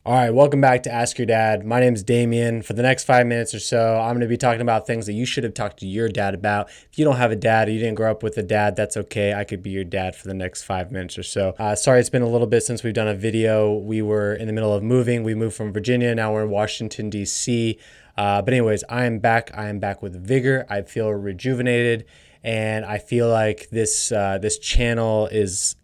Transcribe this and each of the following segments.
All right, welcome back to Ask Your Dad. My name is Damien. For the next 5 minutes or so, I'm going to be talking about things that you should have talked to your dad about. If you don't have a dad or you didn't grow up with a dad, that's okay. I could be your dad for the next 5 minutes or so. Sorry, it's been a little bit since we've done a video. We were in the middle of moving. We moved from Virginia. Now we're in Washington, D.C. But anyways, I am back. I am back with vigor. I feel rejuvenated. And I feel like this channel is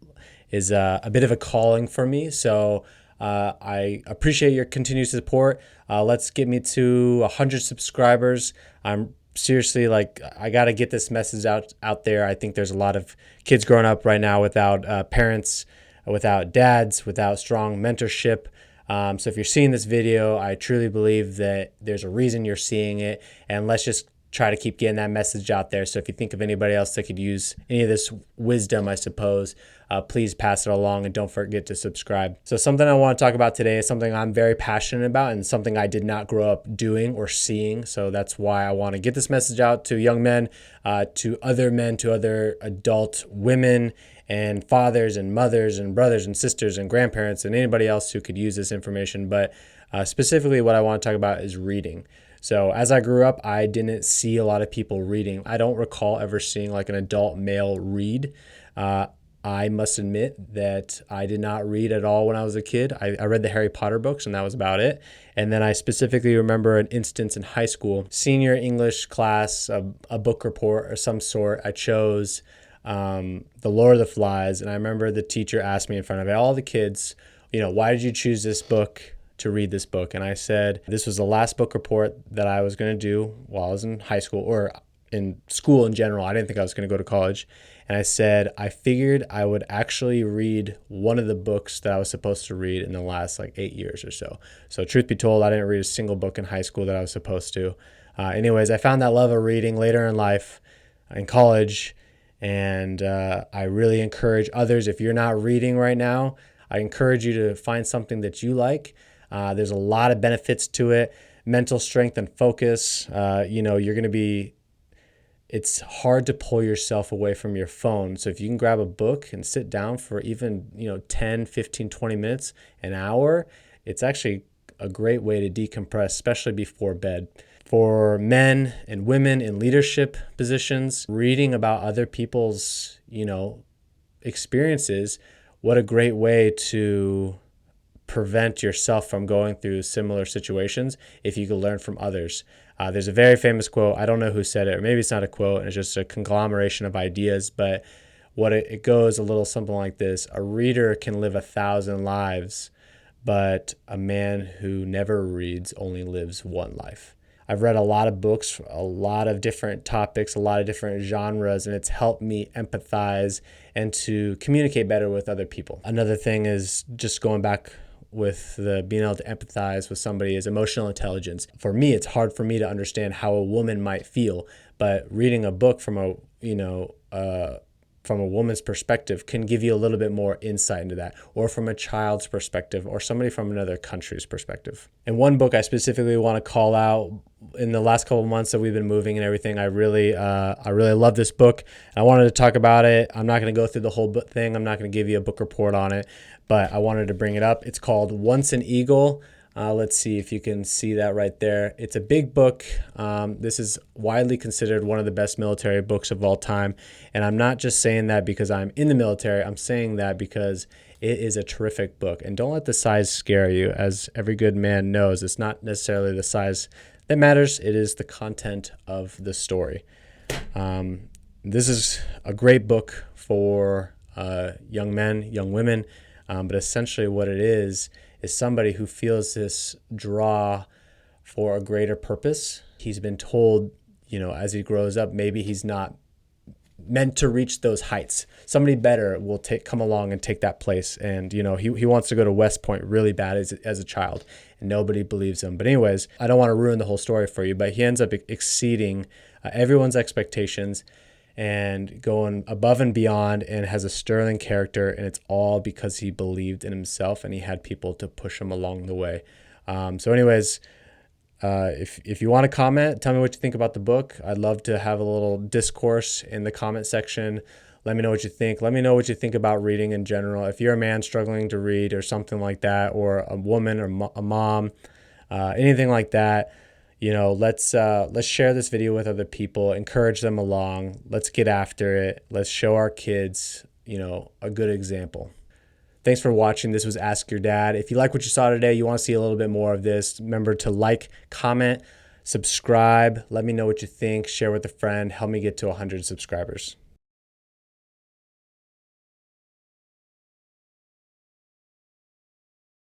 a bit of a calling for me. So I appreciate your continued support. Let's get me to 100 subscribers. I'm seriously like, I got to get this message out there. I think there's a lot of kids growing up right now without parents, without dads, without strong mentorship. So if you're seeing this video, I truly believe that there's a reason you're seeing it, and let's just try to keep getting that message out there. So if you think of anybody else that could use any of this wisdom, I suppose, please pass it along and don't forget to subscribe. So something I want to talk about today is something I'm very passionate about and something I did not grow up doing or seeing. So that's why I want to get this message out to young men, to other adult women and fathers and mothers and brothers and sisters and grandparents and anybody else who could use this information. But specifically what I want to talk about is reading. So as I grew up, I didn't see a lot of people reading. I don't recall ever seeing like an adult male read. I must admit that I did not read at all when I was a kid. I read the Harry Potter books and that was about it. And then I specifically remember an instance in high school, senior English class, a book report or some sort. I chose The Lord of the Flies. And I remember the teacher asked me in front of all the kids, why did you choose this book to read this book? And I said, this was the last book report that I was going to do while I was in high school or in school in general. I didn't think I was going to go to college. And I said, I figured I would actually read one of the books that I was supposed to read in the last 8 years or so. So truth be told, I didn't read a single book in high school that I was supposed to. Anyways, I found that love of reading later in life, in college. And I really encourage others, if you're not reading right now, I encourage you to find something that you like. There's a lot of benefits to it. Mental strength and focus. It's hard to pull yourself away from your phone. So if you can grab a book and sit down for even, 10, 15, 20 minutes, an hour, it's actually a great way to decompress, especially before bed. For men and women in leadership positions, reading about other people's, experiences, what a great way to prevent yourself from going through similar situations if you could learn from others. There's a very famous quote. I don't know who said it, or maybe it's not a quote, and it's just a conglomeration of ideas, but it goes a little something like this. A reader can live 1,000 lives, but a man who never reads only lives one life. I've read a lot of books, a lot of different topics, a lot of different genres, and it's helped me empathize and to communicate better with other people. Another thing is just going back with the being able to empathize with somebody is emotional intelligence. For me, it's hard for me to understand how a woman might feel, but reading a book from a woman's perspective can give you a little bit more insight into that, or from a child's perspective, or somebody from another country's perspective. And one book I specifically want to call out in the last couple of months that we've been moving and everything, I really love this book. I wanted to talk about it. I'm not going to go through the whole book thing. I'm not going to give you a book report on it, but I wanted to bring it up. It's called Once an Eagle. Let's see if you can see that right there. It's a big book. This is widely considered one of the best military books of all time. And I'm not just saying that because I'm in the military. I'm saying that because it is a terrific book. And don't let the size scare you. As every good man knows, it's not necessarily the size that matters. It is the content of the story. This is a great book for young men, young women. But essentially what it is somebody who feels this draw for a greater purpose. He's been told, as he grows up, maybe he's not meant to reach those heights. Somebody better will come along and take that place. And, he wants to go to West Point really bad as a child, and nobody believes him. But anyways, I don't want to ruin the whole story for you, but he ends up exceeding everyone's expectations and going above and beyond, and has a sterling character, and it's all because he believed in himself and he had people to push him along the way. So anyways, if you want to comment, tell me what you think about the book. I'd love to have a little discourse in the comment section. Let me know what you think. Let me know what you think about reading in general. If you're a man struggling to read or something like that, or a woman or a mom, anything like that, let's share this video with other people, encourage them along. Let's get after it. Let's show our kids, a good example. Thanks for watching. This was Ask Your Dad. If you like what you saw today, you want to see a little bit more of this, remember to like, comment, subscribe. Let me know what you think. Share with a friend. Help me get to 100 subscribers.